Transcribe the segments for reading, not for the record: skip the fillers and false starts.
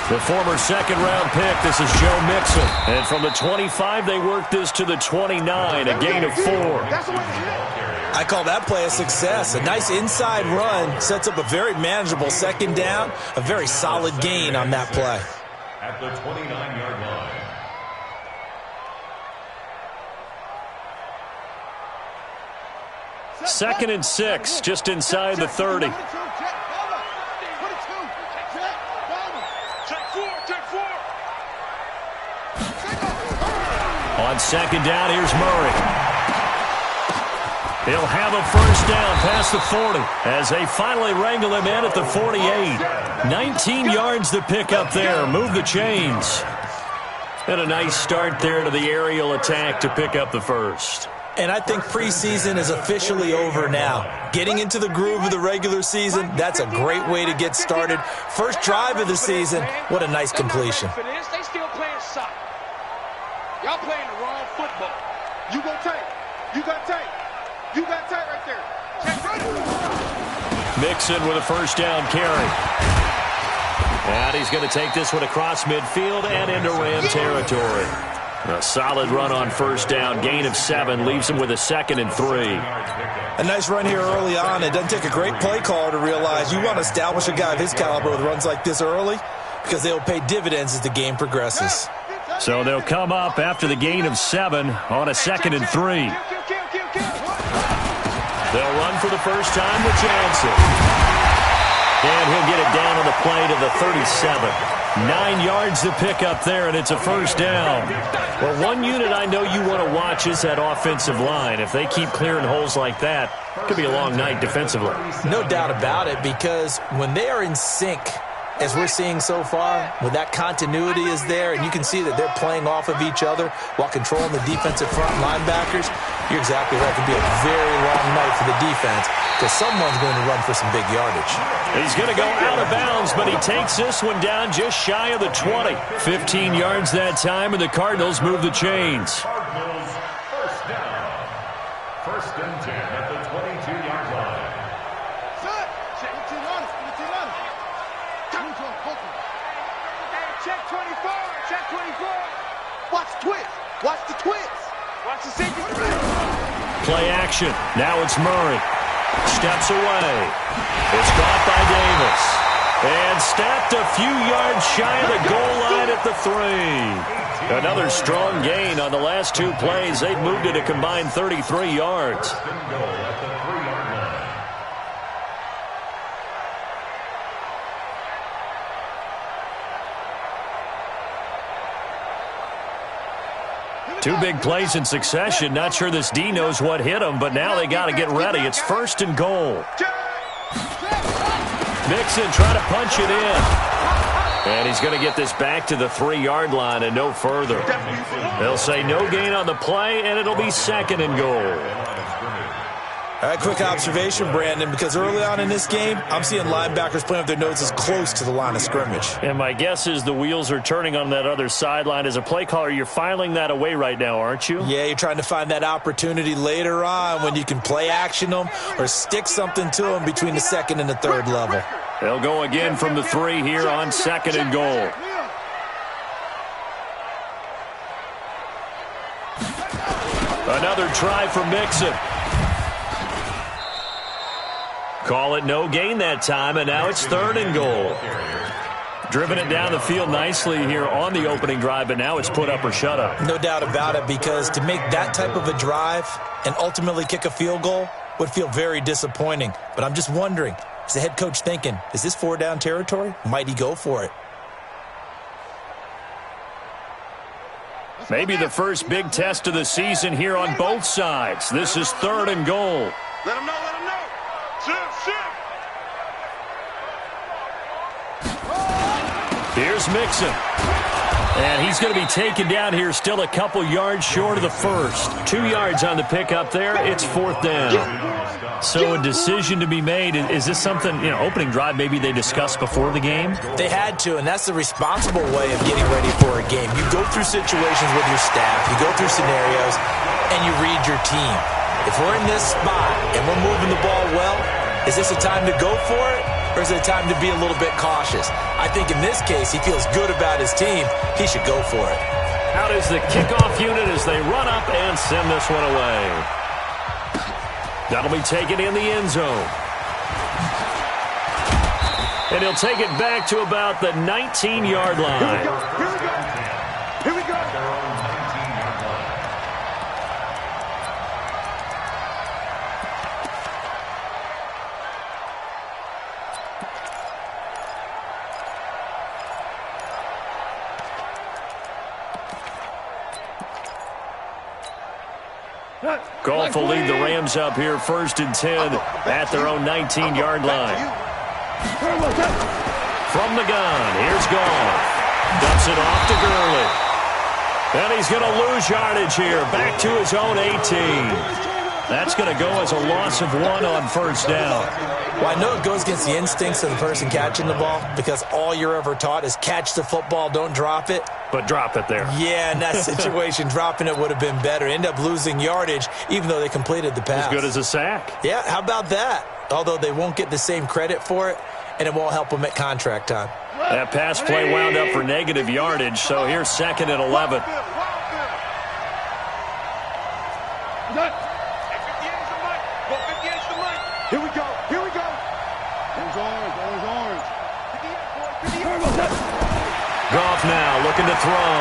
The former second-round pick, this is Joe Mixon. And from the 25, they work this to the 29, a gain of 4. I call that play a success. A nice inside run sets up a very manageable second down, a very solid gain on that play. At the 29-yard line. Second and 6, just inside the 30. On second down, here's Murray. He'll have a first down past the 40 as they finally wrangle him in at the 48. 19 yards to pick up there. Move the chains. And a nice start there to the aerial attack to pick up the first. And I think preseason is officially over now. Getting into the groove of the regular season, that's a great way to get started. First drive of the season, what a nice completion. They still playing soccer. Y'all playing the wrong football. You go tight. You got tight. You got tight right there. Mixon with a first down carry. And he's going to take this one across midfield and into Ram territory. A solid run on first down. Gain of 7 leaves him with a 2nd and 3. A nice run here early on. It doesn't take a great play caller to realize you want to establish a guy of his caliber with runs like this early because they'll pay dividends as the game progresses. So they'll come up after the gain of 7 on a 2nd and 3. They'll run for the first time with Johnson. And he'll get it down on the play to the 37. 9 yards to pick up there, and it's a first down. Well, one unit I know you want to watch is that offensive line. If they keep clearing holes like that, it could be a long night defensively. No doubt about it, because when they are in sync, as we're seeing so far, when that continuity is there, and you can see that they're playing off of each other while controlling the defensive front linebackers, you're exactly right. It could be a very long night for the defense because someone's going to run for some big yardage. He's going to go out of bounds, but he takes this one down just shy of the 20. 15 yards that time, and the Cardinals move the chains. Cardinals first down. First and 10 at the 22-yard line. Check 24. Check 24. Watch the twist. Watch the twist. Watch the second. Play action. Now it's Murray. Steps away. It's caught by Davis. And stepped a few yards shy of the goal line at the 3. Another strong gain on the last 2 plays. They've moved it a combined 33 yards. First and goal at the 3-yard line. Two big plays in succession. Not sure this D knows what hit him, but now they got to get ready. It's first and goal. Mixon trying to punch it in. And he's going to get this back to the 3-yard line and no further. They'll say no gain on the play, and it'll be second and goal. All right, quick observation, Brandon, because early on in this game, I'm seeing linebackers playing with their noses close to the line of scrimmage. And my guess is the wheels are turning on that other sideline. As a play caller, you're filing that away right now, aren't you? Yeah, you're trying to find that opportunity later on when you can play action them or stick something to them between the 2nd and the 3rd level. They'll go again from the 3 here on second and goal. Another try for Mixon. Call it no gain that time, and now it's 3rd and goal. Driven it down the field nicely here on the opening drive, but now it's put up or shut up. No doubt about it, because to make that type of a drive and ultimately kick a field goal would feel very disappointing. But I'm just wondering, is the head coach thinking, is this 4-down territory? Might he go for it? Maybe the first big test of the season here on both sides. This is 3rd and goal. Let him know. Let him know. Shift. Here's Mixon. And he's going to be taken down here still a couple yards short of the first. 2 yards on the pickup there. It's 4th down. So a decision to be made. Is this something, opening drive maybe they discussed before the game? They had to, and that's the responsible way of getting ready for a game. You go through situations with your staff, you go through scenarios, and you read your team. If we're in this spot and we're moving the ball well, is this a time to go for it? Or or is it time to be a little bit cautious? I think in this case, he feels good about his team. He should go for it. Out is the kickoff unit as they run up and send this one away. That'll be taken in the end zone. And he'll take it back to about the 19-yard line. Here we go. Here we go. Goff will lead the Rams up here 1st and 10 at their own 19-yard line. From the gun, here's Goff. Dumps it off to Gurley. And he's going to lose yardage here, back to his own 18. That's going to go as a loss of 1 on 1st down. Well, I know it goes against the instincts of the person catching the ball because all you're ever taught is catch the football, don't drop it. But drop it there. Yeah, in that situation, dropping it would have been better. End up losing yardage, even though they completed the pass. As good as a sack. Yeah, how about that? Although they won't get the same credit for it, and it won't help them at contract time. That pass play wound up for negative yardage, so here's 2nd and 11. Here we go. Here we go. There's orange. There's orange. Goff now looking to throw.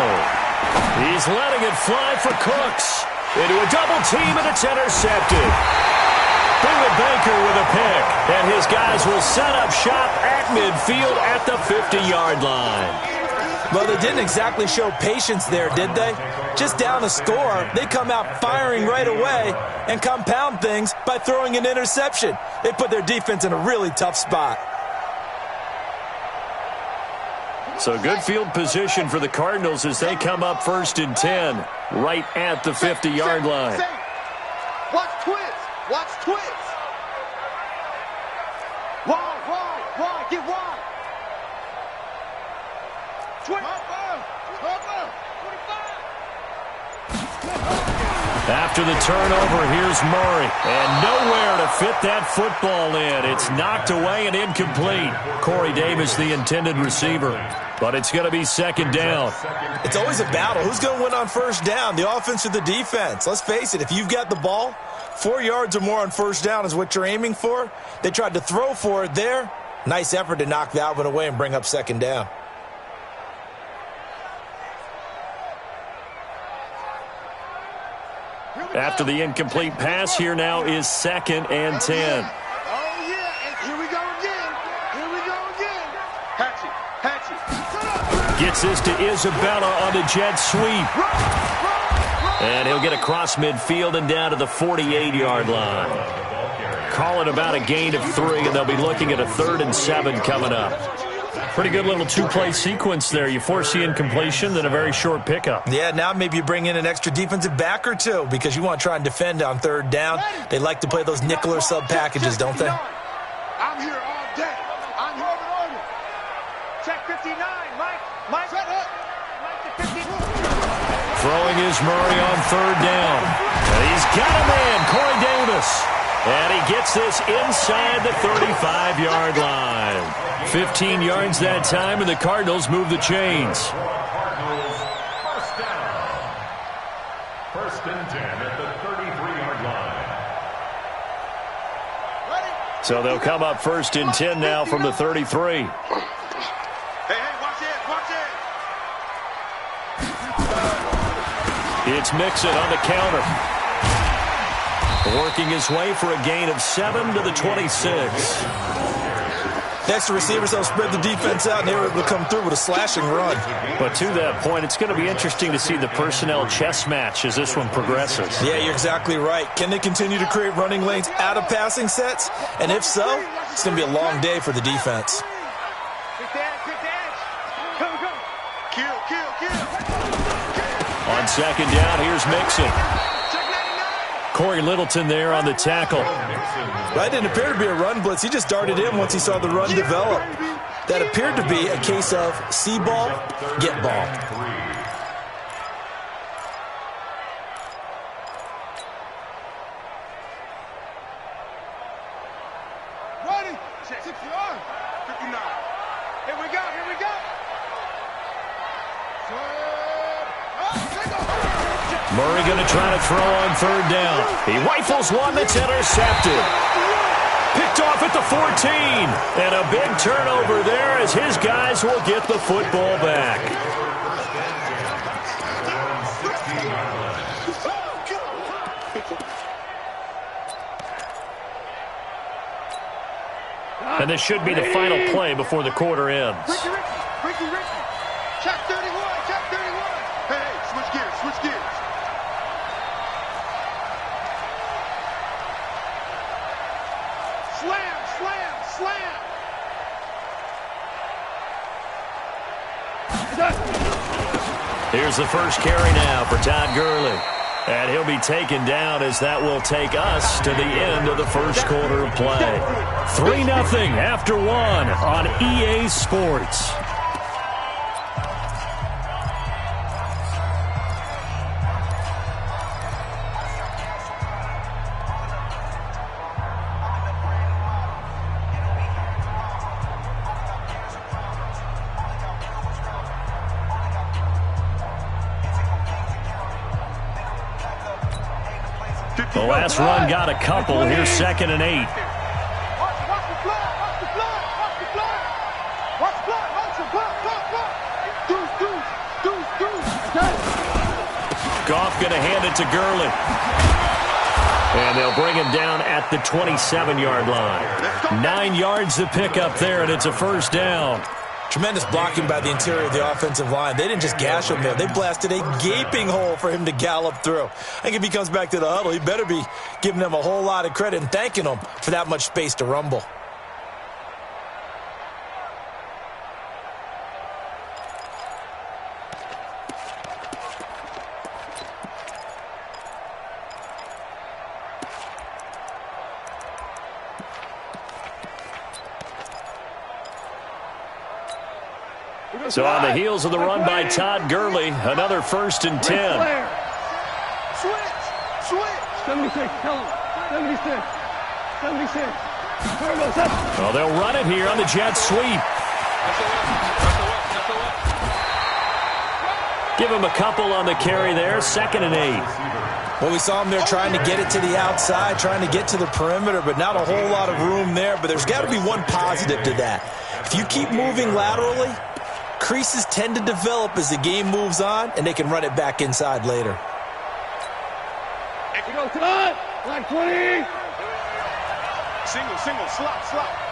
He's letting it fly for Cooks. Into a double team, and it's intercepted. David Baker with a pick, and his guys will set up shop at midfield at the 50-yard line. Well, they didn't exactly show patience there, did they? Just down a score, they come out firing right away and compound things by throwing an interception. They put their defense in a really tough spot. So good field position for the Cardinals as they come up 1st and 10, right at the 50-yard line. Watch twist. Watch twist. Wide. Get wide. After the turnover, here's Murray. And nowhere to fit that football in. It's knocked away and incomplete. Corey Davis, the intended receiver. But it's going to be 2nd down. It's always a battle. Who's going to win on 1st down, the offense or the defense? Let's face it, if you've got the ball, 4 yards or more on 1st down is what you're aiming for. They tried to throw for it there. Nice effort to knock that one away and bring up 2nd down. After the incomplete pass, here now is 2nd and 10. Oh, yeah. And here we go again. Here we go again. Hatchet. Gets this to Isabella on the jet sweep. And he'll get across midfield and down to the 48-yard line. Call it about a gain of 3, and they'll be looking at a 3rd and 7 coming up. Pretty good little 2-play sequence there. You force the incompletion, then a very short pickup. Yeah, now maybe you bring in an extra defensive back or two because you want to try and defend on 3rd down. They like to play those nickel or sub packages, don't they? I'm here all day. I'm here on it. Check 59, Mike. Set up. Mike to 59. Throwing is Murray on 3rd down. And he's got a man, Corey Davis. And he gets this inside the 35-yard line. 15 yards that time, and the Cardinals move the chains. Cardinals, 1st down. 1st and 10 at the 33-yard line. So they'll come up 1st and 10 now from the 33. Hey, watch it. It's Mixon on the counter. Working his way for a gain of 7 to the 26. Next, the receivers help spread the defense out, and they were able to come through with a slashing run. But to that point, it's going to be interesting to see the personnel chess match as this one progresses. Yeah, you're exactly right. Can they continue to create running lanes out of passing sets? And if so, it's going to be a long day for the defense. On 2nd down, here's Mixon. Corey Littleton there on the tackle. That didn't appear to be a run blitz. He just darted in once he saw the run develop. That appeared to be a case of see ball, get ball. Ready. 6 yards. 59. Here we go, here we go. Murray going to try to throw on third down. He rifles one that's intercepted. Picked off at the 14. And a big turnover there as his guys will get the football back. And this should be the final play before the quarter ends. Ricky. Check 31, check 31. Hey, switch gears. Slam. Here's the first carry now for Todd Gurley. And he'll be taken down as that will take us to the end of the first quarter of play. 3-0 after 1 on EA Sports. The last run got a couple. Here's 2nd and 8. Watch the blood. Goff going to hand it to Gurley. And they'll bring him down at the 27-yard line. 9 yards to pick up there, and it's a first down. Tremendous blocking by the interior of the offensive line. They didn't just gash him there. They blasted a gaping hole for him to gallop through. I think if he comes back to the huddle, he better be giving them a whole lot of credit and thanking them for that much space to rumble. So on the heels of the run by Todd Gurley, another 1st and 10. Switch. 76, tell him. 76. Well, they'll run it here on the jet sweep. Give him a couple on the carry there. 2nd and 8. Well, we saw him there trying to get it to the outside, trying to get to the perimeter, but not a whole lot of room there. But there's got to be one positive to that. If you keep moving laterally, creases tend to develop as the game moves on, and they can run it back inside later. We go tonight. Black 20. Single, slop.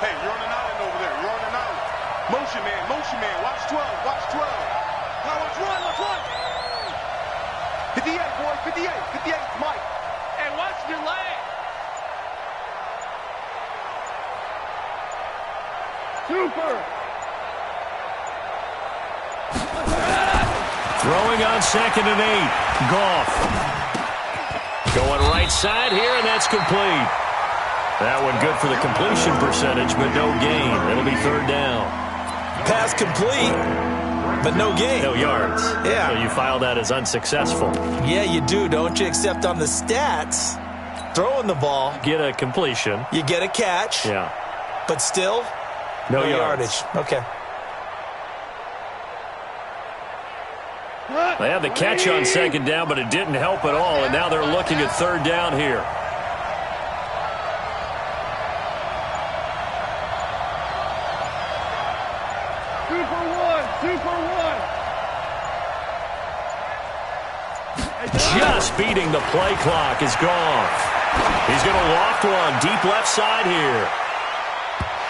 Hey, you're on an island over there. Motion man. Watch 12. Now watch one. 58, boy. 58, Mike. And watch your leg. Super. Throwing on 2nd and 8. Goff. Going right side here, and that's complete. That one good for the completion percentage, but no gain. It'll be 3rd down. Pass complete, but no gain. No yards. Yeah. So you file that as unsuccessful. Yeah, you do, don't you? Except on the stats, throwing the ball, Get a completion. you get a catch, Yeah. but still, No no yards. yardage. Okay. They had the catch on 2nd down, but it didn't help at all, and now they're looking at 3rd down here. Super one. Just beating the play clock is Goff. He's going to loft one deep left side here.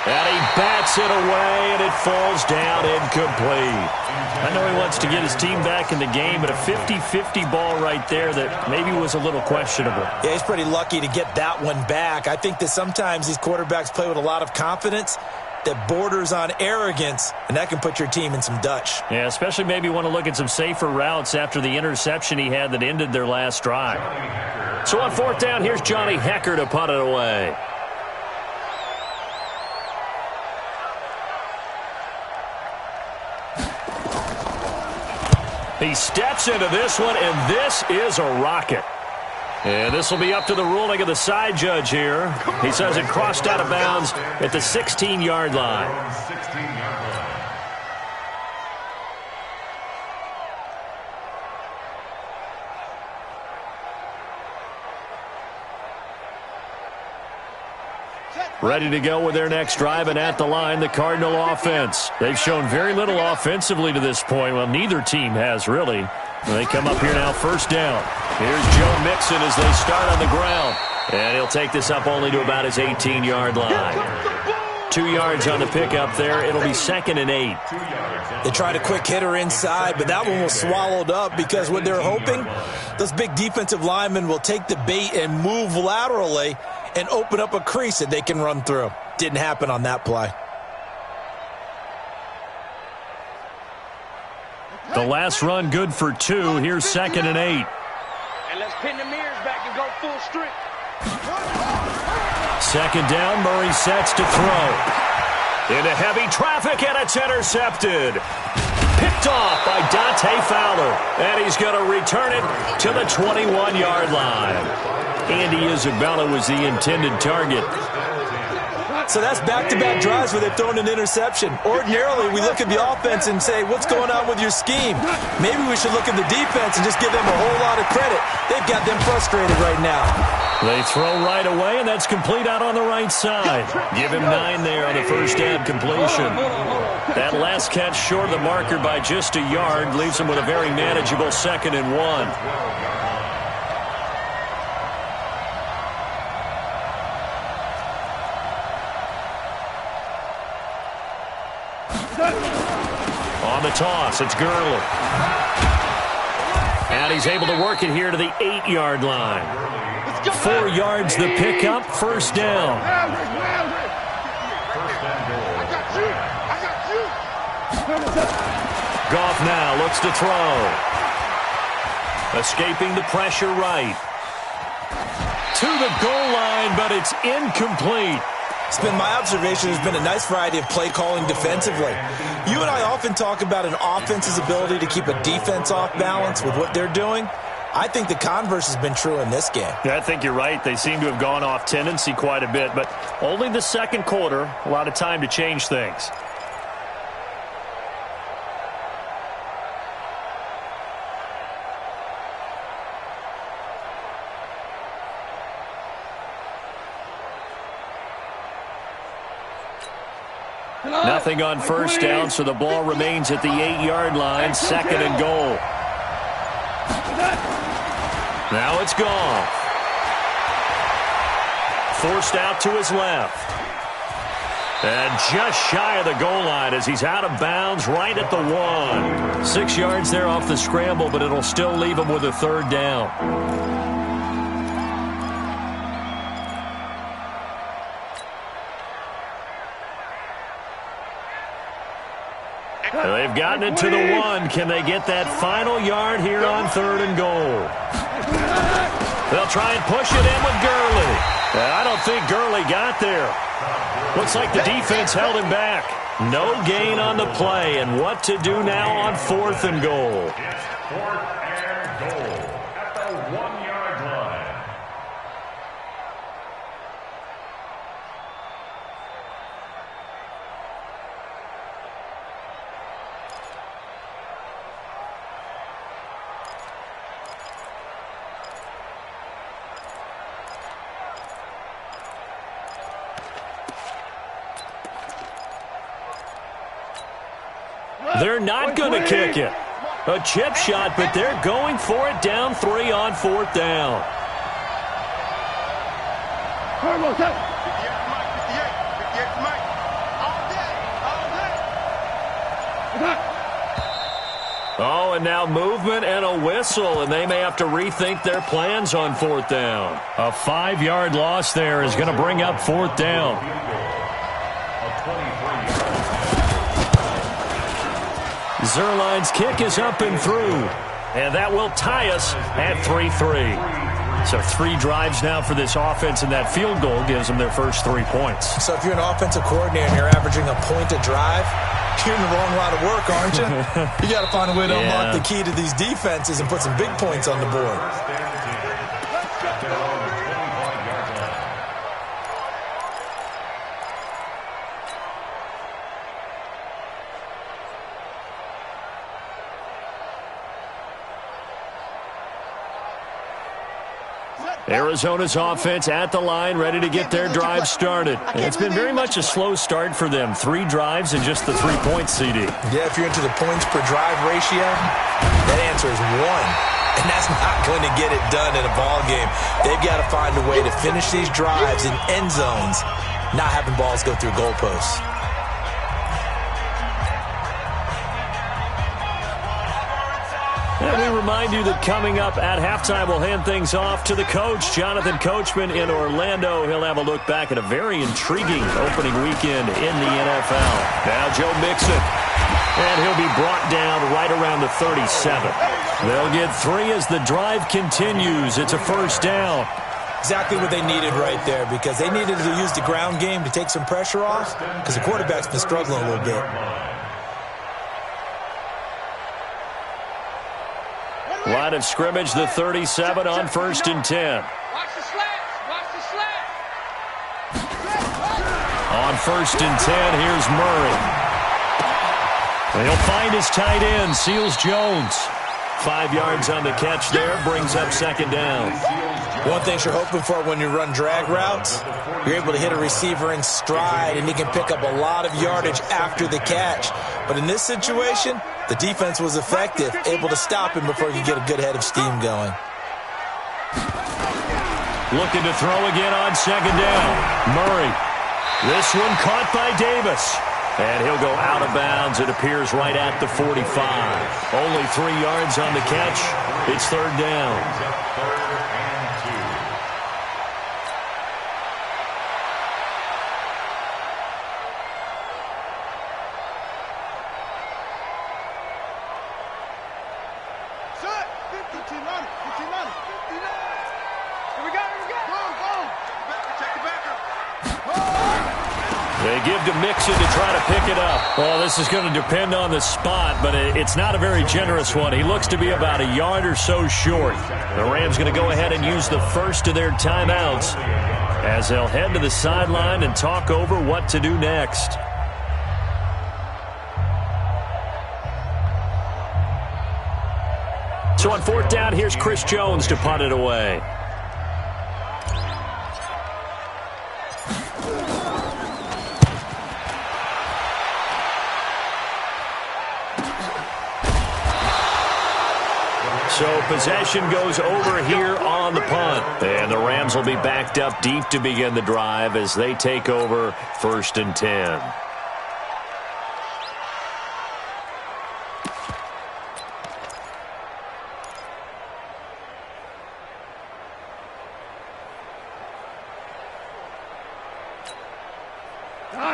And he bats it away, and it falls down incomplete. I know he wants to get his team back in the game, but a 50-50 ball right there that maybe was a little questionable. Yeah, he's pretty lucky to get that one back. I think that sometimes these quarterbacks play with a lot of confidence that borders on arrogance, and that can put your team in some Dutch. Yeah, especially maybe want to look at some safer routes after the interception he had that ended their last drive. So on 4th down, here's Johnny Hekker to punt it away. He steps into this one, and this is a rocket. And this will be up to the ruling of the side judge here. He says it crossed out of bounds at the 16-yard line. 16-yard line. Ready to go with their next drive, and at the line, the Cardinal offense. They've shown very little offensively to this point. Well, neither team has, really. They come up here now, first down. Here's Joe Mixon as they start on the ground. And he'll take this up only to about his 18-yard line. 2 yards on the pickup there. It'll be 2nd and 8. They tried a quick hitter inside, but that one was swallowed up because what they're hoping, those big defensive linemen will take the bait and move laterally and open up a crease that they can run through. Didn't happen on that play. The last run good for 2. Here's 2nd and 8. And let's pin the mirrors back and go full strength. 2nd down, Murray sets to throw. Into heavy traffic, and it's intercepted. Picked off by Dante Fowler. And he's going to return it to the 21-yard line. Andy Isabella was the intended target. So that's back-to-back drives where they've thrown an interception. Ordinarily, we look at the offense and say, what's going on with your scheme? Maybe we should look at the defense and just give them a whole lot of credit. They've got them frustrated right now. They throw right away, and that's complete out on the right side. Give him 9 there on the first down completion. That last catch short of the marker by just a yard leaves him with a very manageable 2nd and 1. On the toss, it's Gurley. And he's able to work it here to the 8-yard line. 4 yards the pickup, first down. Goff now looks to throw. Escaping the pressure right. To the goal line, but it's incomplete. It's been my observation there's been a nice variety of play calling defensively. You and I often talk about an offense's ability to keep a defense off balance with what they're doing. I think the converse has been true in this game. Yeah, I think you're right. They seem to have gone off tendency quite a bit, but only the second quarter, a lot of time to change things. Nothing on first down, so the ball remains at the 8-yard line, 2nd and goal. Now it's gone. Forced out to his left. And just shy of the goal line as he's out of bounds right at the 1. 6 yards there off the scramble, but it'll still leave him with a 3rd down. They've gotten it to the 1. Can they get that final yard here on 3rd and goal? They'll try and push it in with Gurley. I don't think Gurley got there. Looks like the defense held him back. No gain on the play, and what to do now on 4th and goal? It's 4th and goal at the 1-yard line. They're not going to kick it. A chip shot, but they're going for it down 3 on 4th down. Oh, and now movement and a whistle, and they may have to rethink their plans on 4th down. A 5-yard loss there is going to bring up 4th down. Zerline's kick is up and through, and that will tie us at 3-3. So 3 drives now for this offense, and that field goal gives them their first 3 points. So if you're an offensive coordinator and you're averaging a point a drive, you're in the wrong line of work, aren't you? You got to find a way to unlock the key to these defenses and put some big points on the board. Arizona's offense at the line, ready to get their drive started. It's been very much a slow start for them. 3 drives and just the 3 points, CD. Yeah, if you're into the points per drive ratio, that answer is 1. And that's not going to get it done in a ball game. They've got to find a way to finish these drives in end zones, not having balls go through goalposts. And we remind you that coming up at halftime, we'll hand things off to the coach, Jonathan Coachman in Orlando. He'll have a look back at a very intriguing opening weekend in the NFL. Now Joe Mixon, and he'll be brought down right around the 37. They'll get 3 as the drive continues. It's a first down. Exactly what they needed right there, because they needed to use the ground game to take some pressure off, because the quarterback's been struggling a little bit. Line of scrimmage, the 37 on 1st and 10. Watch the slats. Watch the slats. On 1st and 10, here's Murray. He'll find his tight end, Seals Jones. 5 yards on the catch there, brings up 2nd down. One thing you're hoping for when you run drag routes, you're able to hit a receiver in stride, and he can pick up a lot of yardage after the catch. But in this situation, the defense was effective, able to stop him before he could get a good head of steam going. Looking to throw again on 2nd down. Murray. This one caught by Davis. And he'll go out of bounds. It appears right at the 45. Only 3 yards on the catch. It's 3rd down. They give to Mixon to try to pick it up. Well, this is going to depend on the spot, but it's not a very generous one. He looks to be about a yard or so short. The Rams going to go ahead and use the first of their timeouts as they'll head to the sideline and talk over what to do next. So on 4th down, here's Chris Jones to punt it away. So possession goes over here on the punt. And the Rams will be backed up deep to begin the drive as they take over 1st and 10.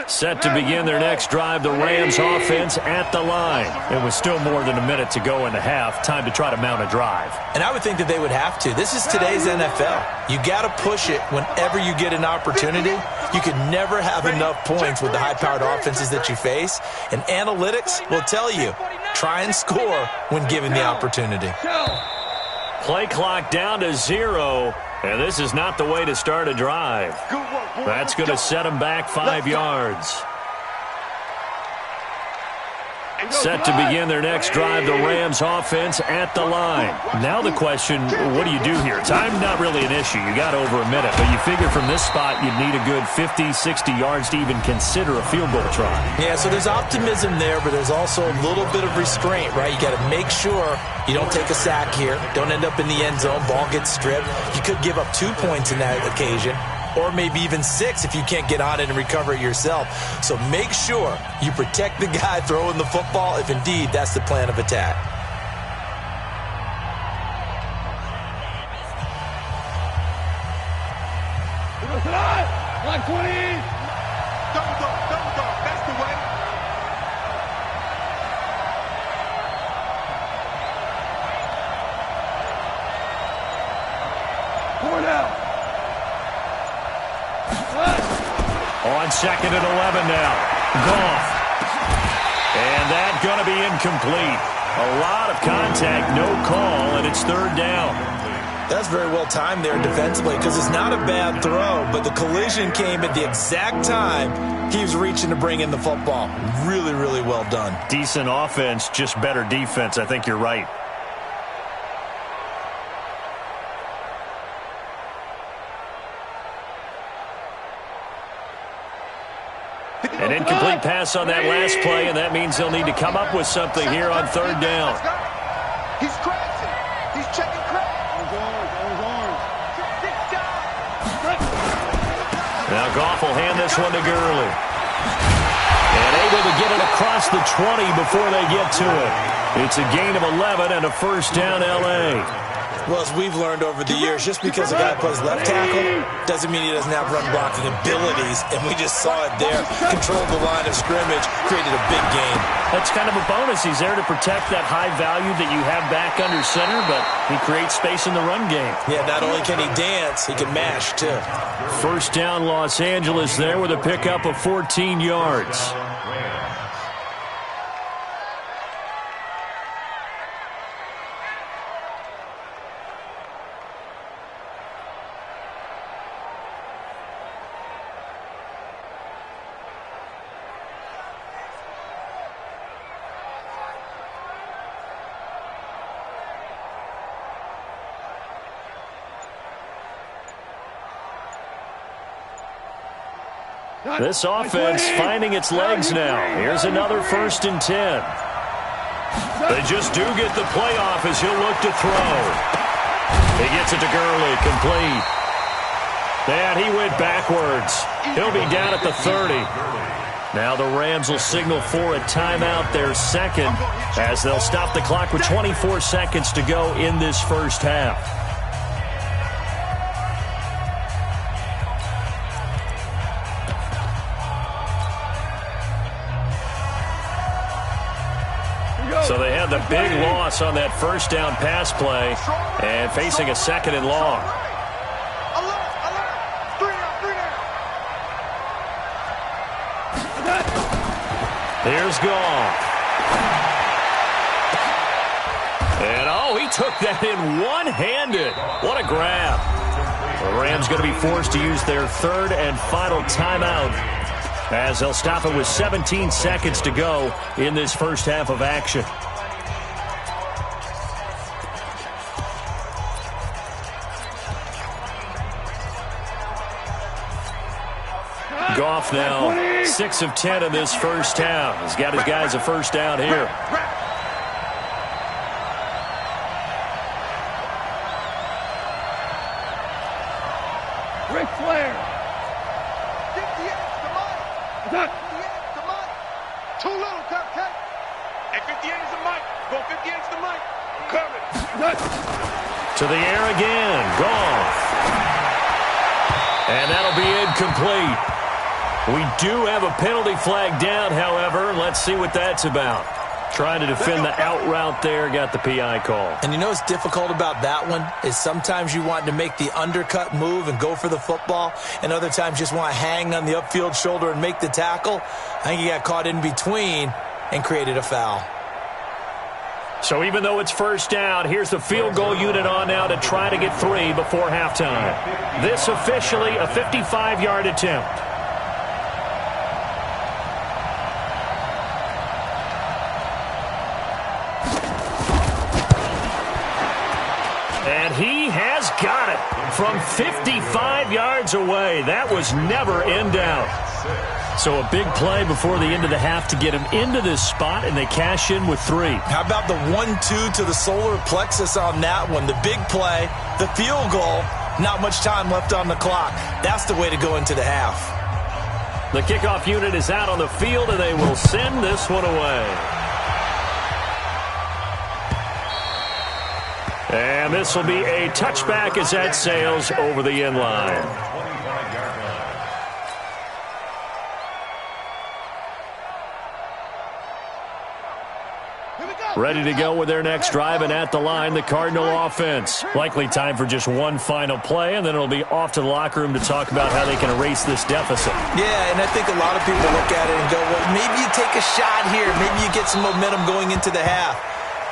Set to begin their next drive, the Rams offense at the line. It was still more than a minute to go in the half. Time to try to mount a drive. And I would think that they would have to. This is today's NFL. You got to push it whenever you get an opportunity. You can never have enough points with the high-powered offenses that you face. And analytics will tell you, try and score when given the opportunity. Play clock down to 0. And this is not the way to start a drive. That's going to set them back 5 yards. Set to begin their next drive, the Rams offense at the line. Now the question, what do you do here? Time not really an issue. You got over a minute, but you figure from this spot you'd need a good 50, 60 yards to even consider a field goal try. Yeah, so there's optimism there, but there's also a little bit of restraint, right? You got to make sure you don't take a sack here. Don't end up in the end zone. Ball gets stripped. You could give up 2 points in that occasion, or maybe even 6 if you can't get on it and recover it yourself. So make sure you protect the guy throwing the football if indeed that's the plan of attack. Like 20. Double dog. That's the way. Point out. On 2nd and 11 now. Goff. And that's going to be incomplete. A lot of contact, no call, and it's 3rd down. That's very well timed there defensively because it's not a bad throw, but the collision came at the exact time he was reaching to bring in the football. Really, really well done. Decent offense, just better defense. I think you're right. Incomplete pass on that last play, and that means they'll need to come up with something here on third down. He's crashing. He's checking crash. Now Goff will hand this one to Gurley. And able to get it across the 20 before they get to it. It's a gain of 11 and a first down L.A. Well, as we've learned over the years, just because a guy plays left tackle doesn't mean he doesn't have run blocking abilities, and we just saw it there. Controlled the line of scrimmage, created a big gain. That's kind of a bonus. He's there to protect that high value that you have back under center, but he creates space in the run game. Yeah, not only can he dance, he can mash, too. First down, Los Angeles there with a pickup of 14 yards. This offense finding its legs now. Here's another 1st and 10. They just do get the playoff as he'll look to throw. He gets it to Gurley, complete. And he went backwards. He'll be down at the 30. Now the Rams will signal for a timeout, their second, as they'll stop the clock with 24 seconds to go in this first half. So they had the big loss on that first down pass play and facing a 2nd and long. Here's Goff. And he took that in one-handed. What a grab. The Rams going to be forced to use their 3rd and final timeout, as they'll stop it with 17 seconds to go in this first half of action. Goff now 6 of 10 in this first half. He's got his guys a first down here. Ric Flair. Too little, Cupcake. Hey, 58 is the mic. Go 58 is the mic. I'm coming. To the air again. Goff. And that'll be incomplete. We do have a penalty flag down, however. Let's see what that's about. Trying to defend the out route there, got the PI call. And you know what's difficult about that one is sometimes you want to make the undercut move and go for the football, and other times just want to hang on the upfield shoulder and make the tackle. I think he got caught in between and created a foul. So even though it's first down, here's the field goal unit on now to try to get 3 before halftime. This officially a 55-yard attempt. And he has got it from 55 yards away. That was never in doubt. So a big play before the end of the half to get him into this spot, and they cash in with 3. How about the 1-2 to the solar plexus on that one? The big play, the field goal, not much time left on the clock. That's the way to go into the half. The kickoff unit is out on the field, and they will send this one away. And this will be a touchback as that sails over the end line. Ready to go with their next drive, and at the line, the Cardinal offense. Likely time for just one final play, and then it'll be off to the locker room to talk about how they can erase this deficit. Yeah, and I think a lot of people look at it and go, well, maybe you take a shot here. Maybe you get some momentum going into the half.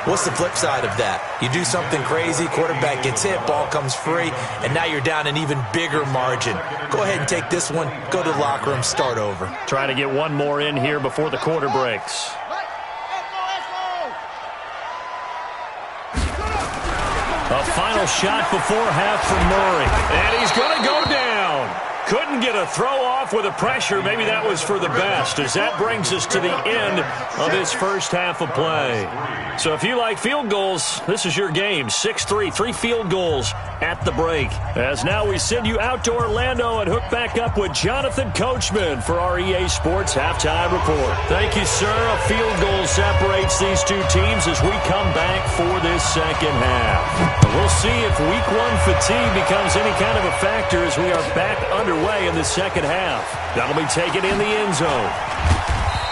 What's the flip side of that? You do something crazy, quarterback gets hit, ball comes free, and now you're down an even bigger margin. Go ahead and take this one, go to the locker room, start over. Try to get one more in here before the quarter breaks. A final shot before half from Murray. And he's going to go down. couldn't get a throw off with the pressure. Maybe that was for the best, as that brings us to the end of this first half of play. So if you like field goals, this is your game. 6-3, 3 field goals at the break. As now we send you out to Orlando and hook back up with Jonathan Coachman for our EA Sports Halftime Report. Thank you, sir. A field goal separates these two teams as we come back for this second half. We'll see if Week 1 fatigue becomes any kind of a factor as we are back underway in the second half. That'll be taken in the end zone.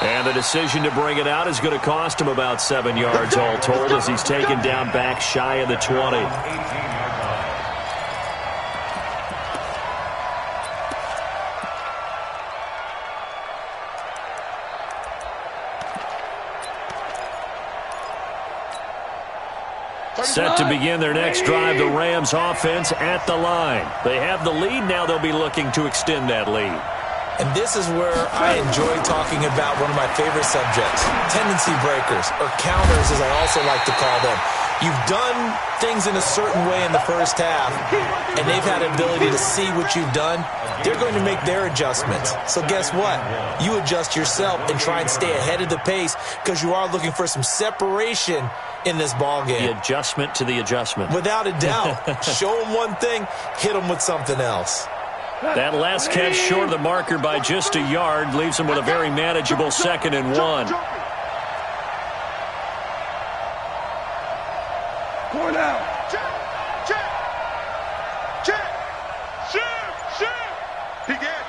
And the decision to bring it out is going to cost him about 7 yards all told as he's taken down back shy of the 20. Set to begin their next drive, the Rams offense at the line. They have the lead. Now they'll be looking to extend that lead. And this is where I enjoy talking about one of my favorite subjects, tendency breakers, or counters as I also like to call them. You've done things in a certain way in the first half, and they've had an ability to see what you've done. They're going to make their adjustments. So guess what? You adjust yourself and try and stay ahead of the pace because you are looking for some separation in this ball game. The adjustment to the adjustment. Without a doubt. Show them one thing, hit them with something else. That last catch short of the marker by just a yard leaves him with a very manageable 2nd and 1. Going out. Check. Shift. Big edge.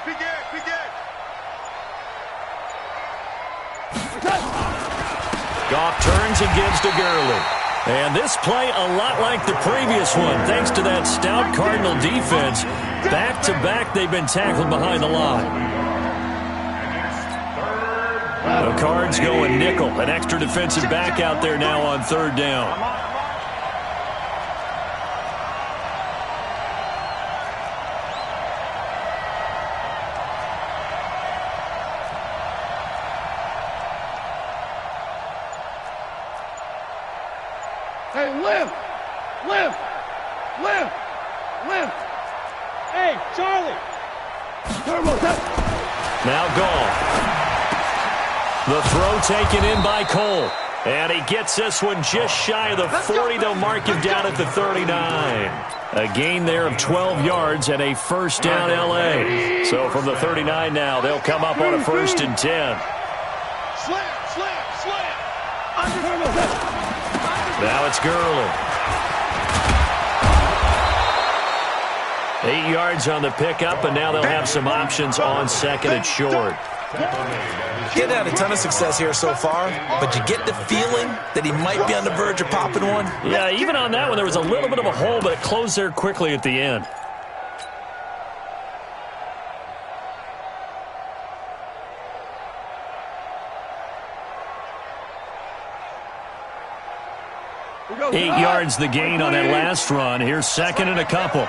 Goff turns and gives to Gurley. And this play a lot like the previous one, thanks to that stout Cardinal defense. Back-to-back, they've been tackled behind the line. The Cards going nickel. An extra defensive back out there now on 3rd down. Hey, lift! Hey, Charlie! Now Goff. The throw taken in by Cole. And he gets this one just shy of the 40. They'll mark him down at the 39. A gain there of 12 yards and a first down L.A. So from the 39 now, they'll come up on a 1st and 10. Slam. Now it's Gurley. 8 yards on the pickup, and now they'll have some options on 2nd and short. Getting had a ton of success here so far, but you get the feeling that he might be on the verge of popping one. Yeah, even on that one, there was a little bit of a hole, but it closed there quickly at the end. Eight yards the gain on that last run. Here's 2nd and a couple.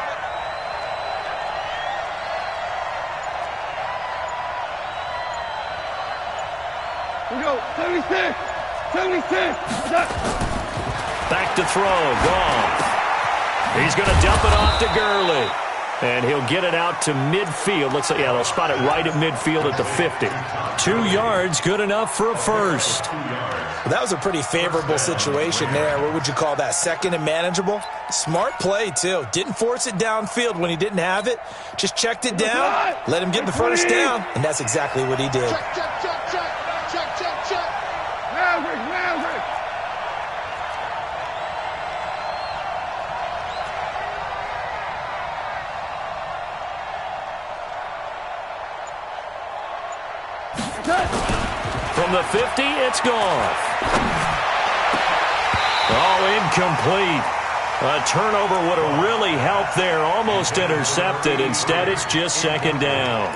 We go, 76. Back to throw. Goff. He's going to dump it off to Gurley. And he'll get it out to midfield. Looks like, yeah, they'll spot it right at midfield at the 50. 2 yards, good enough for a first. That was a pretty favorable situation there. What would you call that? 2nd and manageable? Smart play, too. Didn't force it downfield when he didn't have it. Just checked it down, let him get the first down, and that's exactly what he did. Check. Maverick. From the 50, it's Goff. Oh, incomplete. A turnover would have really helped there. Almost intercepted. Instead, it's just 2nd down.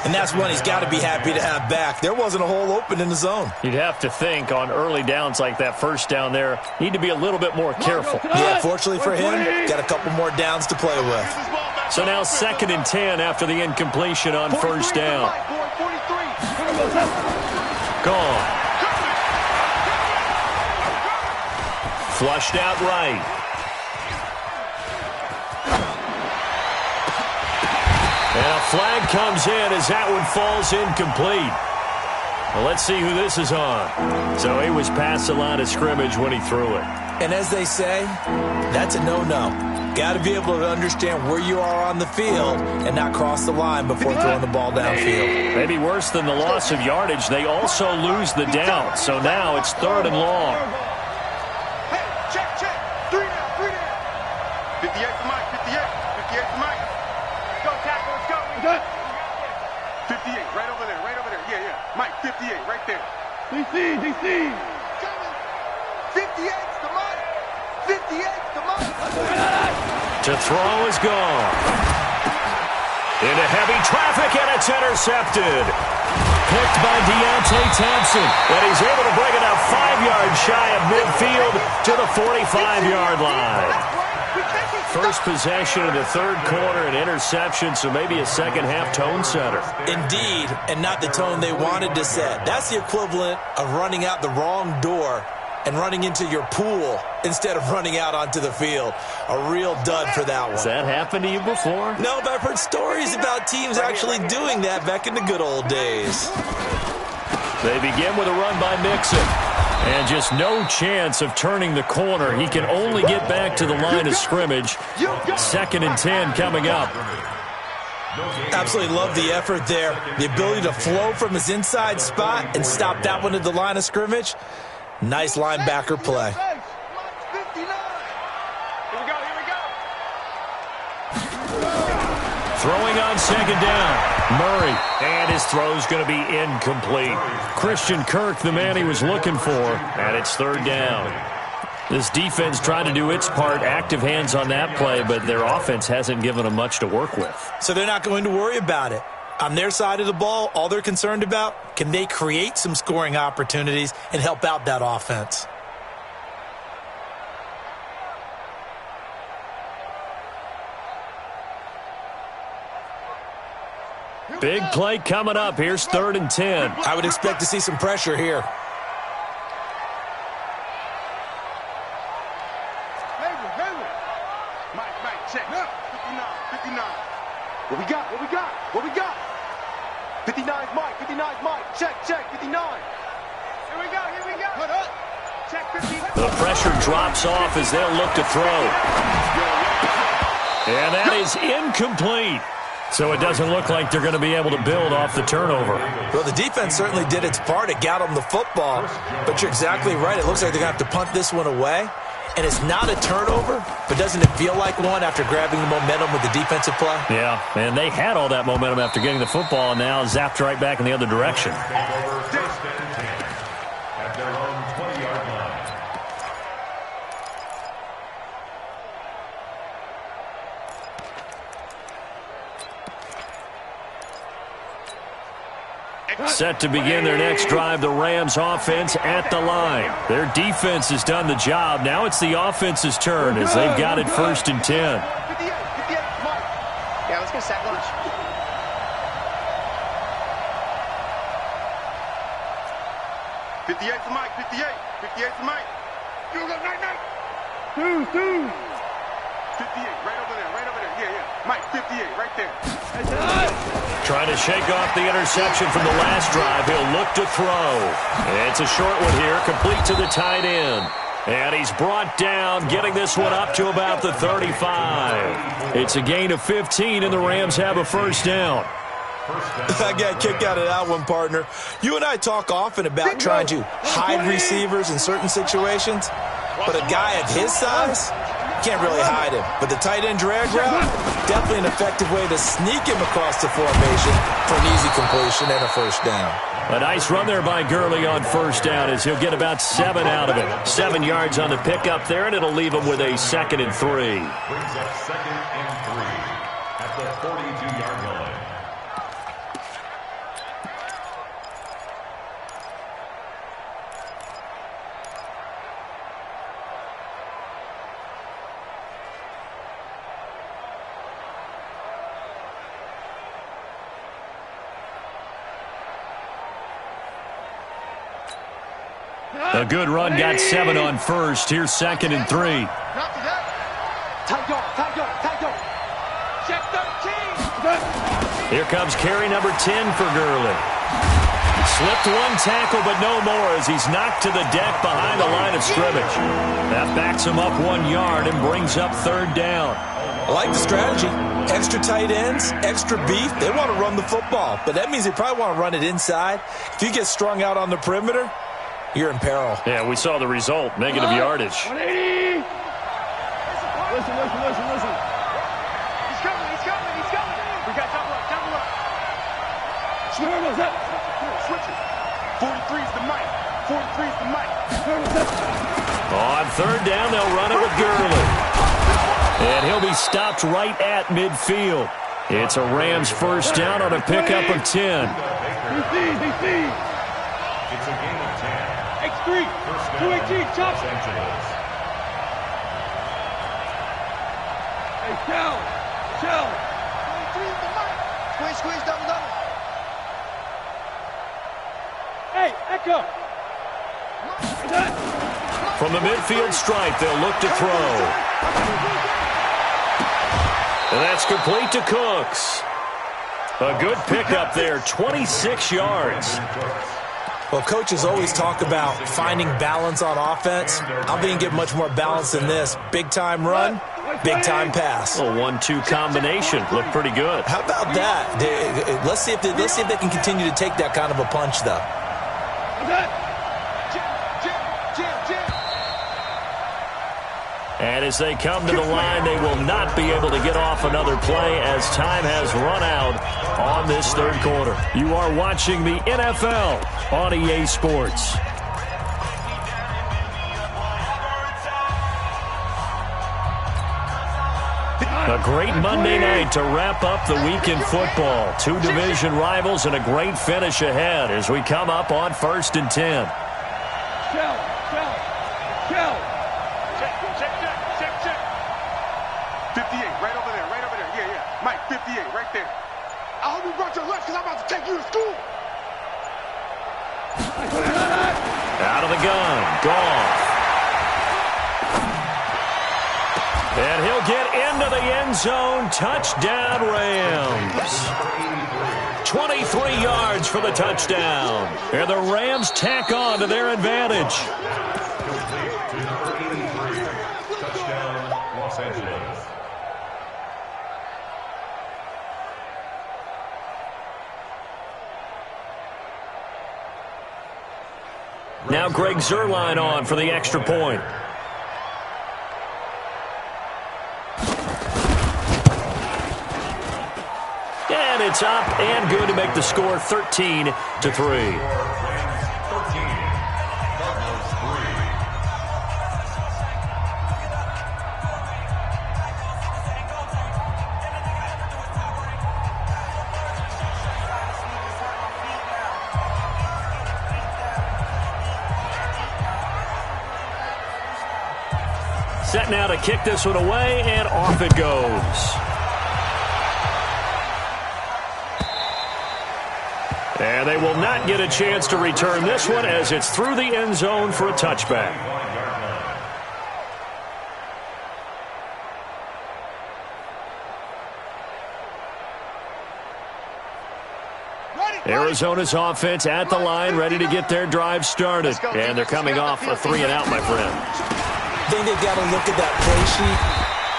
And that's one he's got to be happy to have back. There wasn't a hole open in the zone. You'd have to think on early downs like that, first down there, need to be a little bit more careful. Yeah, fortunately for him, got a couple more downs to play with. So now 2nd and 10 after the incompletion on first down. Gone. Flushed out right. And a flag comes in as that one falls incomplete. Well, let's see who this is on. So he was past the line of scrimmage when he threw it. And as they say, that's a no-no. Got to be able to understand where you are on the field and not cross the line before throwing the ball downfield. Maybe worse than the loss of yardage, they also lose the down. So now it's 3rd and long. Hey, check. 3 down. 58 for Mike, 58 for Mike. Go, tackle, let's go. 58, right over there. Yeah. Mike, 58, right there. DC. 58's the Mike. 58's the Mike. To throw is gone. Into heavy traffic, and it's intercepted. Picked by Deontay Thompson, and he's able to bring it up 5 yards shy of midfield to the 45-yard line. First possession of the 3rd quarter, an interception, so maybe a second-half tone setter. Indeed, and not the tone they wanted to set. That's the equivalent of running out the wrong door and running into your pool instead of running out onto the field. A real dud for that one. Has that happened to you before? No, but I've heard stories about teams actually doing that back in the good old days. They begin with a run by Mixon. And just no chance of turning the corner. He can only get back to the line of scrimmage. 2nd and 10 coming up. Absolutely love the effort there. The ability to flow from his inside spot and stop that one at the line of scrimmage. Nice linebacker play. Throwing on 2nd down. Murray. And his throw's going to be incomplete. Christian Kirk, the man he was looking for. And it's 3rd down. This defense tried to do its part, active hands on that play, but their offense hasn't given them much to work with. So they're not going to worry about it. On their side of the ball, all they're concerned about, can they create some scoring opportunities and help out that offense? Big play coming up. Here's 3rd and 10. I would expect to see some pressure here. Mike, check. 59. What we got? 59's Mike. Check. 59. Here we go. Check 59. The pressure drops off as they'll look to throw. And that is incomplete. So it doesn't look like they're going to be able to build off the turnover. Well, the defense certainly did its part. It got them the football. But you're exactly right. It looks like they're going to have to punt this one away. And it's not a turnover, but doesn't it feel like one after grabbing the momentum with the defensive play? Yeah, and they had all that momentum after getting the football and now zapped right back in the other direction. At their own 20-yard line. Set to begin their next drive, the Rams offense at the line. Their defense has done the job. Now it's the offense's turn as they've got it 1st and 10. 58, Mike. Yeah, let's go sack lunch. 58 for Mike. 58 for Mike. You go, night. 2. 58, right over there. Yeah. Mike, 58, right there. Trying to shake off the interception from the last drive. He'll look to throw. It's a short one here, complete to the tight end. And he's brought down, getting this one up to about the 35. It's a gain of 15, and the Rams have a 1st down. I got a kick out of that one, partner. You and I talk often about trying to hide receivers in certain situations, but a guy of his size, can't really hide him. But the tight end drag route, definitely an effective way to sneak him across the formation for an easy completion and a 1st down. A nice run there by Gurley on 1st down as he'll get about 7 out of it. 7 yards on the pickup there, and it'll leave him with a 2nd and 3. Brings up 2nd and 3 at the 42-yard line. A good run, got 7 on 1st. Here's 2nd and 3. Tight yard. Check 13. Here comes carry number 10 for Gurley. Slipped one tackle, but no more as he's knocked to the deck behind the line of scrimmage. That backs him up 1 yard and brings up third down. I like the strategy. Extra tight ends, extra beef. They want to run the football, but that means they probably want to run it inside. If you get strung out on the perimeter, you're in peril. Yeah, we saw the result. Negative yardage. 180. Listen. He's coming. We got double up. What's up? Switch it. 43's the mic. 43's the mic. On third down, they'll run it with Gurley. And he'll be stopped right at midfield. It's a Rams first down on a pickup of 10. DC. It's a game of 10. X3. 218. Chop. Los Angeles. Hey, Shell. 23's the mic. Squeeze, double. Hey, Echo. From the midfield stripe, they'll look to throw. And that's complete to Cooks. A good pickup there, 26 yards. Well, coaches always talk about finding balance on offense. I think you get much more balance than this. Big-time run, big-time pass. A 1-2 combination. Looked pretty good. How about that? Let's see if they can continue to take that kind of a punch, though. And as they come to the line, they will not be able to get off another play as time has run out on this third quarter. You are watching the NFL on EA Sports. A great Monday night to wrap up the week in football. Two division rivals and a great finish ahead as we come up on 1st and 10. Shell. Check. 58, right over there. Yeah. Mike, 58, right there. I hope you brought your lunch because I'm about to take you to school. Out of the gun. Goff. And he'll get into the end zone. Touchdown, Rams. 23 yards for the touchdown. And the Rams tack on to their advantage. Touchdown, Los Angeles. Now Greg Zuerlein on for the extra point. And it's up and good to make the score 13-3. Set now to kick this one away, and off it goes. And they will not get a chance to return this one as it's through the end zone for a touchback. Arizona's offense at the line, ready to get their drive started. And they're coming off a 3-and-out, my friend. I think they've got to look at that play sheet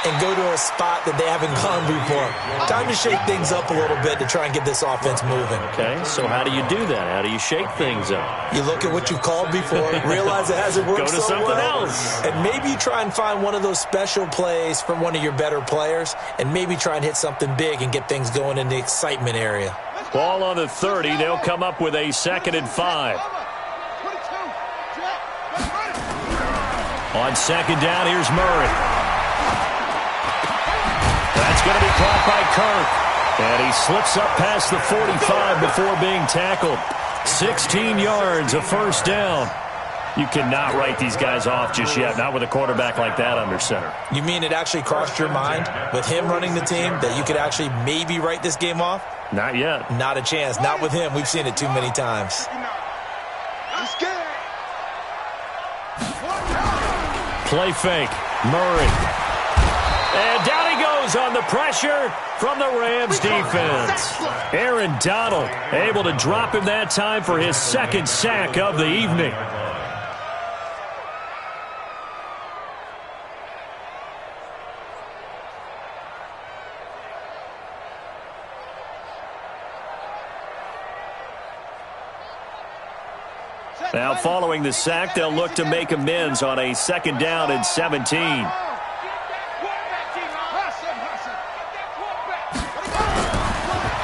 and go to a spot that they haven't gone before. Time to shake things up a little bit to try and get this offense moving. Okay, so how do you do that? How do you shake things up? You look at what you called before, realize it hasn't worked Go to something else. and maybe you try and find one of those special plays from one of your better players, and maybe try and hit something big and get things going in the excitement area. Ball on the 30. They'll come up with a 2nd and 5. On 2nd down, here's Murray. That's going to be caught by Kirk. And he slips up past the 45 before being tackled. 16 yards, a first down. You cannot write these guys off just yet, not with a quarterback like that under center. You mean it actually crossed your mind with him running the team that you could actually maybe write this game off? Not yet. Not a chance. Not with him. We've seen it too many times. I'm scared. Play fake. Murray. And down he goes draws on the pressure from the Rams defense. Aaron Donald able to drop him that time for his second sack of the evening. Now, following the sack, they'll look to make amends on a 2nd down and 17.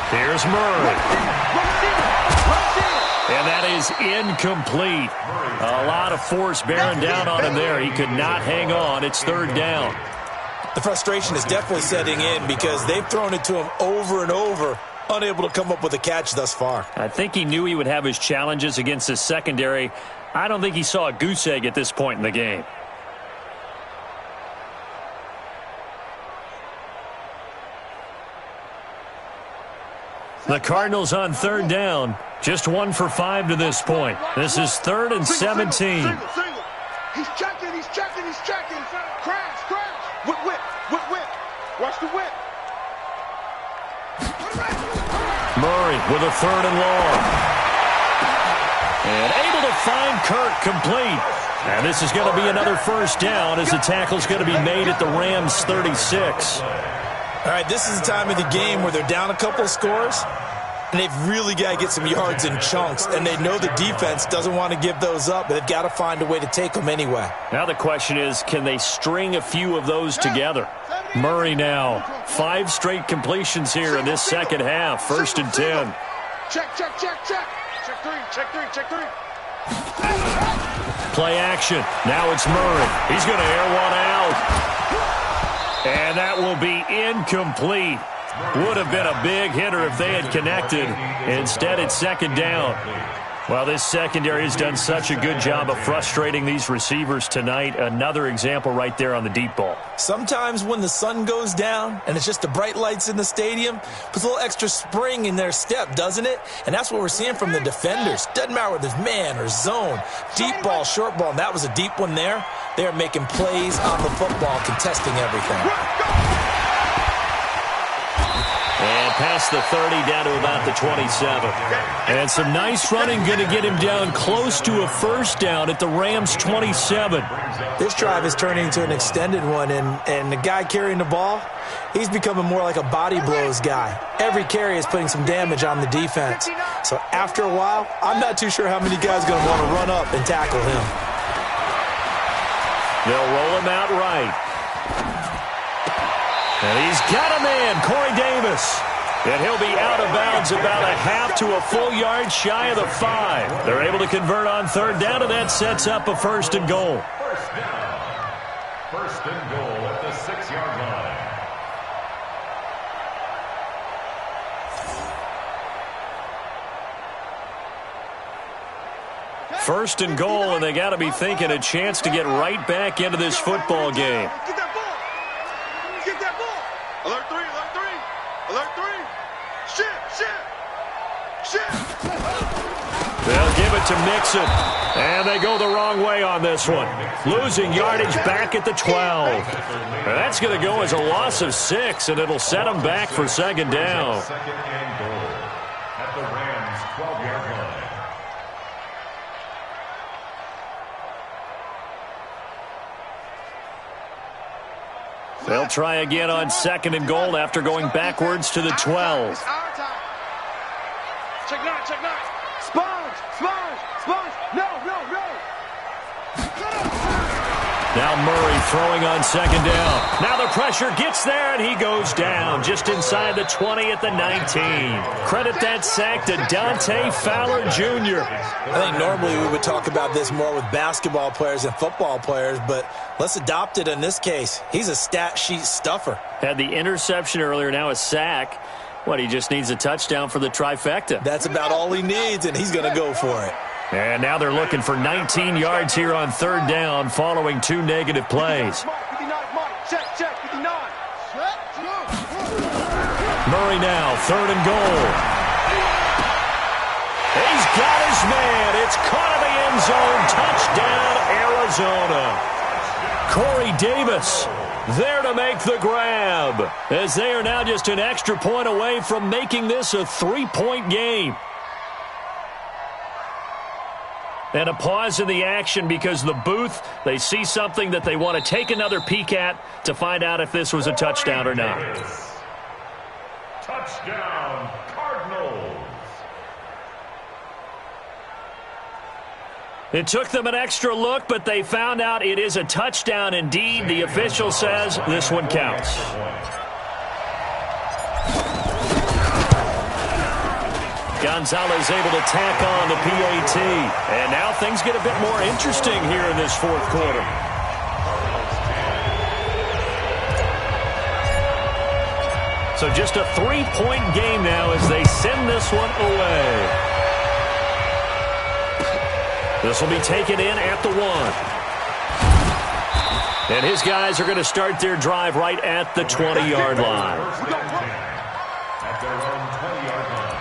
Here's Murray. And that is incomplete. A lot of force bearing down on him there. He could not hang on. It's 3rd down. The frustration is definitely setting in because they've thrown it to him over and over, unable to come up with a catch thus far. I think he knew he would have his challenges against his secondary. I don't think he saw a goose egg at this point in the game. The Cardinals on 3rd down. Just 1 for 5 to this point. This is 3rd and 17. Single. He's checking. Crash. Whip. Watch the whip. Murray with a 3rd and long. And able to find Kirk complete. And this is going to be another 1st down as the tackle's going to be made at the Rams 36. All right, this is the time of the game where they're down a couple of scores, and they've really got to get some yards in chunks, and they know the defense doesn't want to give those up, but they've got to find a way to take them anyway. Now the question is, can they string a few of those together? Murray now, 5 straight completions here in this second half, 1st and 10. Check. Check three. Play action. Now it's Murray. He's going to air one out. And that will be incomplete. Would have been a big hitter if they had connected. Instead, it's 2nd down. Well, this secondary has done such a good job of frustrating these receivers tonight. Another example right there on the deep ball. Sometimes when the sun goes down and it's just the bright lights in the stadium, puts a little extra spring in their step, doesn't it? And that's what we're seeing from the defenders. Doesn't matter whether it's man or zone, deep ball, short ball, and that was a deep one there. They're making plays on the football, contesting everything. And past the 30 down to about the 27. And some nice running going to get him down close to a 1st down at the Rams 27. This drive is turning into an extended one, and the guy carrying the ball, he's becoming more like a body blows guy. Every carry is putting some damage on the defense. So after a while, I'm not too sure how many guys are going to want to run up and tackle him. They'll roll him out right. And he's got a man, Corey Davis. And he'll be out of bounds about a half to a full yard shy of the 5. They're able to convert on 3rd down, and that sets up a 1st and goal. 1st down. 1st and goal at the 6-yard line. 1st and goal, and they got to be thinking a chance to get right back into this football game. Get that ball. Alert 3. Shit. They'll give it to Mixon. And they go the wrong way on this one. Losing yardage back at the 12. And that's going to go as a loss of 6, and it'll set them back for 2nd down. 2nd and goal at the Rams 12-yard line. They'll try again on 2nd and goal after going backwards to the 12. Check 9. Sponge. No. Now Murray throwing on 2nd down. Now the pressure gets there, and he goes down just inside the 20 at the 19. Credit that sack to Dante Fowler Jr. I think normally we would talk about this more with basketball players and football players, but let's adopt it in this case. He's a stat sheet stuffer. Had the interception earlier, now a sack. He just needs a touchdown for the trifecta. That's about all he needs, and he's going to go for it. And now they're looking for 19 yards here on 3rd down following 2 negative plays. Check, 59. Murray now, 3rd and goal. He's got his man. It's caught in the end zone. Touchdown, Arizona. Corey Davis there to make the grab, as they are now just an extra point away from making this a 3-point game. And a pause in the action because the booth, they see something that they want to take another peek at to find out if this was a touchdown or not. Touchdown, Cardinals. It took them an extra look, but they found out it is a touchdown indeed. The official says this one counts. Gonzalez able to tack on the PAT. And now things get a bit more interesting here in this fourth quarter. So just a 3-point game now as they send this one away. This will be taken in at the 1. And his guys are going to start their drive right at the 20-yard line. At their own 20-yard line.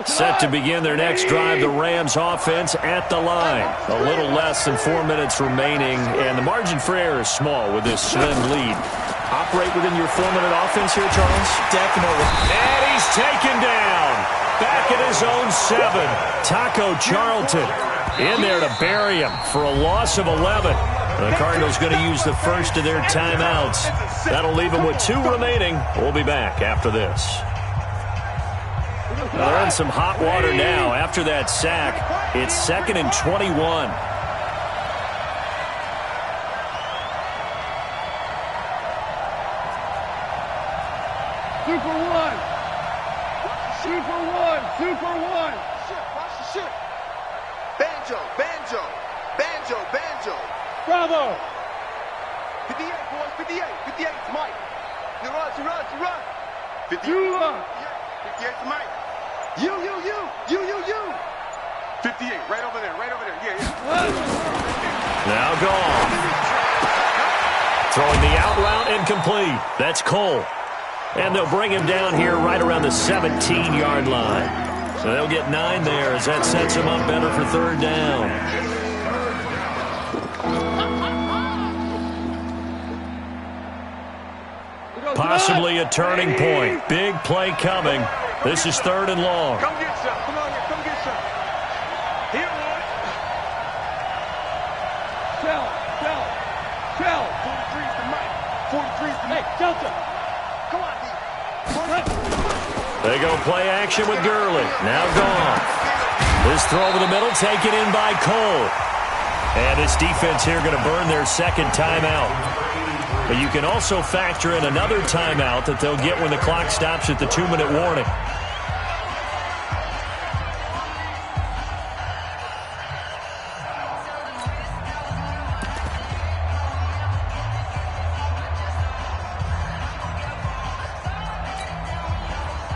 Set to begin their next drive, the Rams offense at the line. A little less than 4 minutes remaining, and the margin for error is small with this slim lead. Operate within your 4-minute offense here, Charles? Definitely. And he's taken down. Back at his own 7. Taco Charlton in there to bury him for a loss of 11. The Cardinals going to use the first of their timeouts. That'll leave them with 2 remaining. We'll be back after this. They're in some hot water now after that sack. It's 2nd and 21. Super one. Super one. Super one. Watch the shit. Banjo, banjo, banjo, banjo. Bravo. 58, boys, 58. 58 to Mike. You run, you run, you run. 58, You run. 58 to Mike. You. 58, right over there, yeah. Now gone. Throwing the out route incomplete. That's Cole. And they'll bring him down here right around the 17-yard line. So they'll get 9 there as that sets him up better for 3rd down. Possibly a turning point. Big play coming. This is 3rd and long. Come get some. Come on here, come get some. Here, boy. Shell. 43's the Mike. 43's the Hey, Mike. Delta. Come on, D. They go play action with Gurley. Now gone. This throw over the middle taken in by Cole. And this defense here going to burn their 2nd timeout. But you can also factor in another timeout that they'll get when the clock stops at the 2-minute warning.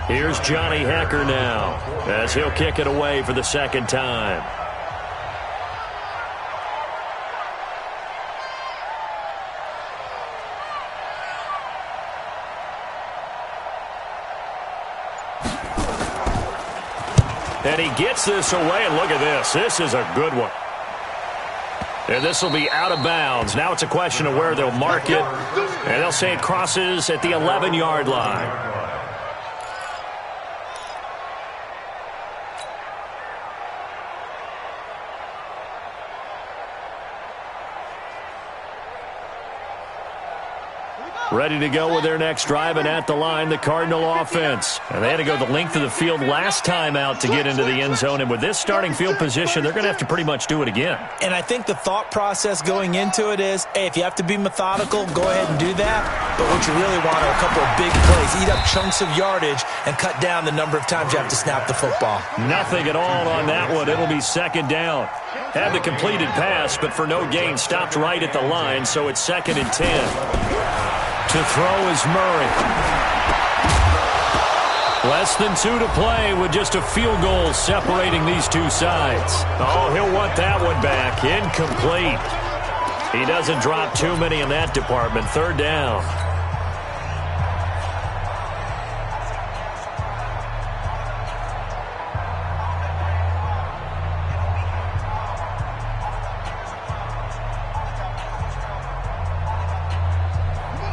Here's Johnny Hecker now as he'll kick it away for the 2nd time. And he gets this away, and look at this. This is a good one. And this will be out of bounds. Now it's a question of where they'll mark it. And they'll say it crosses at the 11-yard line. Ready to go with their next drive, and at the line, the Cardinal offense. And they had to go the length of the field last time out to get into the end zone. And with this starting field position, they're going to have to pretty much do it again. And I think the thought process going into it is, hey, if you have to be methodical, go ahead and do that. But what you really want are a couple of big plays. Eat up chunks of yardage and cut down the number of times you have to snap the football. Nothing at all on that one. It'll be 2nd down. Had the completed pass, but for no gain, stopped right at the line, so it's 2nd and 10. To throw is Murray. Less than 2 to play with just a field goal separating these two sides. Oh, he'll want that one back. Incomplete. He doesn't drop too many in that department. Third down.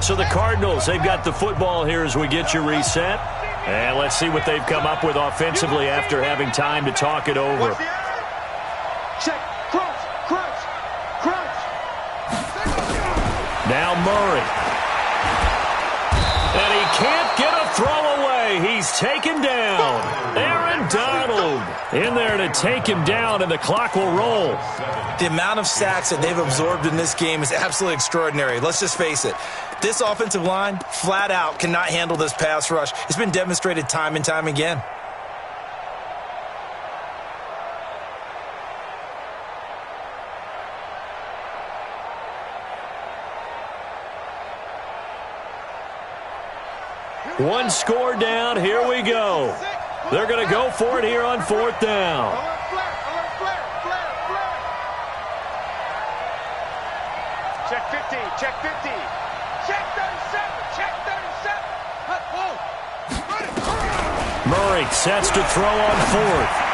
So the Cardinals, they've got the football here as we get you reset. And let's see what they've come up with offensively after having time to talk it over. Check. Crunch. Crunch. Crunch. Now Murray. And he can't get a throw away. He's taken down. Aaron Donald in there to take him down, and the clock will roll. The amount of sacks that they've absorbed in this game is absolutely extraordinary. Let's just face it. This offensive line, flat out, cannot handle this pass rush. It's been demonstrated time and time again. One score down. Here we go. They're going to go for it here on fourth down. Check 15. Check 15. Check 37. Check 37. Murray sets to throw on fourth.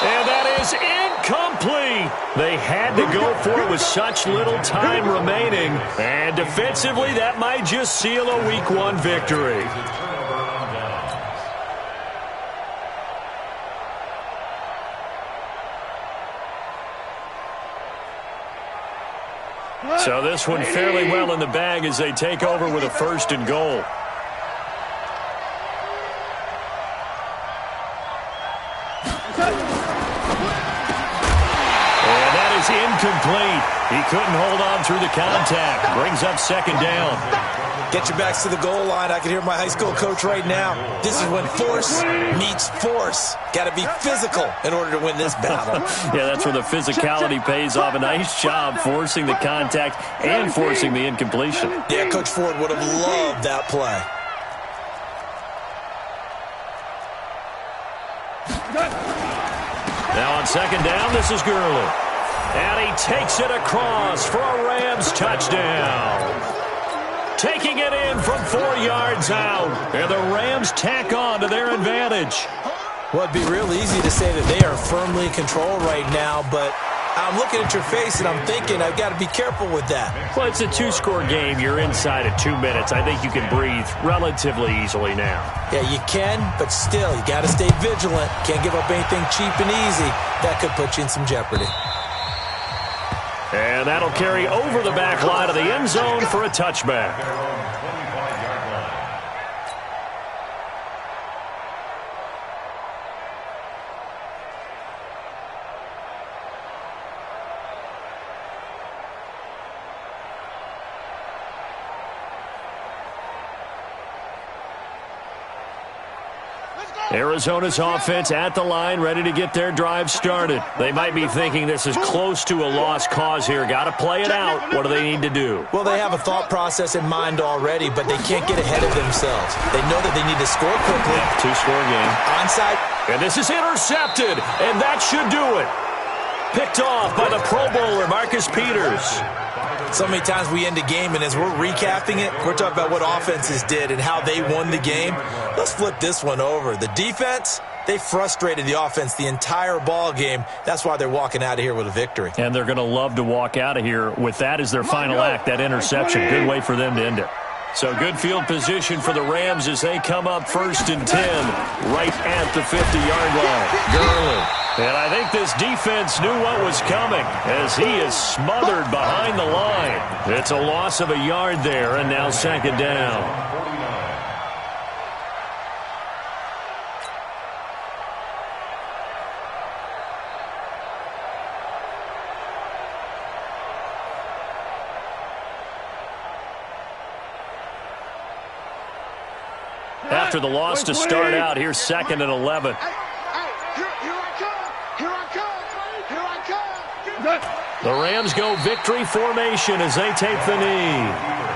And that is incomplete. They had to go for it with such little time remaining. And defensively, that might just seal a Week 1 victory. So this one fairly well in the bag as they take over with a 1st and goal. Incomplete. He couldn't hold on through the contact. Brings up 2nd down. Get your backs to the goal line. I can hear my high school coach right now. This is when force meets force. Got to be physical in order to win this battle. Yeah, that's where the physicality pays off. A nice job forcing the contact and forcing the incompletion. Yeah, Coach Ford would have loved that play. Now on 2nd down, this is Gurley. And he takes it across for a Rams touchdown. Taking it in from 4 yards out. And the Rams tack on to their advantage. Well, it'd be real easy to say that they are firmly in control right now, but I'm looking at your face and I'm thinking I've got to be careful with that. Well, it's a 2-score game. You're inside of 2 minutes. I think you can breathe relatively easily now. Yeah, you can, but still, you got to stay vigilant. Can't give up anything cheap and easy. That could put you in some jeopardy. And that'll carry over the back line of the end zone for a touchback. Arizona's offense at the line, ready to get their drive started. They might be thinking this is close to a lost cause here. Got to play it out. What do they need to do? Well, they have a thought process in mind already, but they can't get ahead of themselves. They know that they need to score quickly. 2-score game. Onside. And this is intercepted, and that should do it. Picked off by the Pro Bowler, Marcus Peters. So many times we end a game, and as we're recapping it, we're talking about what offenses did and how they won the game. Let's flip this one over. The defense, they frustrated the offense the entire ball game. That's why they're walking out of here with a victory. And they're going to love to walk out of here with that as their final act, that interception. Good way for them to end it. So good field position for the Rams as they come up 1st and 10 right at the 50-yard line. Gurley. And I think this defense knew what was coming as he is smothered behind the line. It's a loss of a yard there, and now 2nd down. After the loss to start out, here's 2nd and 11. The Rams go victory formation as they take the knee.